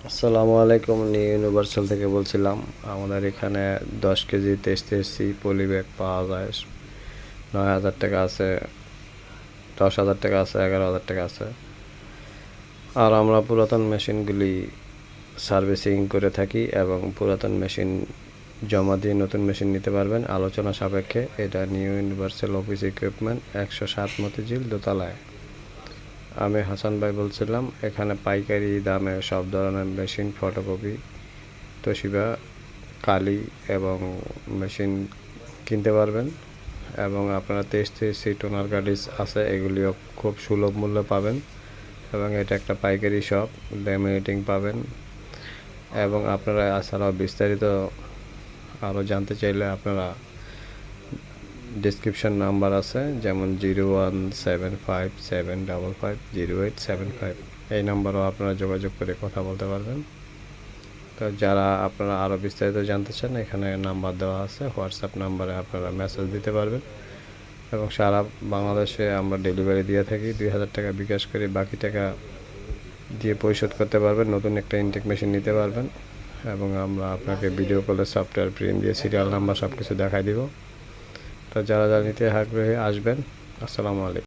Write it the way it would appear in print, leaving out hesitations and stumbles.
আসসালামু আলাইকুম, new universal থেকে বলছিলাম। আমাদের এখানে 10 কেজি 23 পলি ব্যাগ পাওয়া যায়। 9,000 টাকা আছে, 10,000 টাকা আছে, 11,000 টাকা আছে। আর আমরা পুরাতন মেশিনগুলি সার্ভিসিং করে থাকি এবং পুরাতন মেশিন জমা দিয়ে নতুন মেশিন নিতে পারবেন আলোচনা সাপেক্ষে। এটা new universal office equipment, 107 Motijheel, দোতলায়। আমি হাসান ভাই বলছিলাম। এখানে পাইকারি দামে সব ধরনের মেশিন, ফটোকপি, তোশিবা, কালি এবং মেশিন কিনতে পারবেন। এবং আপনারা 23 টোনার গাড়ি আছে, এগুলিও খুব সুলভ মূল্যে পাবেন। এবং এটা একটা পাইকারি শপ, ল্যামিনেটিং পাবেন। এবং আপনারা এছাড়াও বিস্তারিত আরও জানতে চাইলে আপনারা ডিসক্রিপশন নাম্বার আছে, যেমন 01757550875, এই নাম্বারও আপনারা যোগাযোগ করে কথা বলতে পারবেন। তো যারা আপনারা আরও বিস্তারিত জানতে চান, এখানে নাম্বার দেওয়া আছে, হোয়াটসঅ্যাপ নাম্বারে আপনারা মেসেজ দিতে পারবেন। এবং সারা বাংলাদেশে আমরা ডেলিভারি দিয়ে থাকি। 2,000 টাকা বিকাশ করে বাকি টাকা দিয়ে পরিশোধ করতে পারবেন, নতুন একটা ইনটেক মেশিন নিতে পারবেন। এবং আমরা আপনাকে ভিডিও কলে সফটওয়্যার প্রিন্ট দিয়ে সিরিয়াল নাম্বার সব কিছু দেখাই দিব। তো যারা নিতে আগ্রহী আসবেন। আসসালামু আলাইকুম।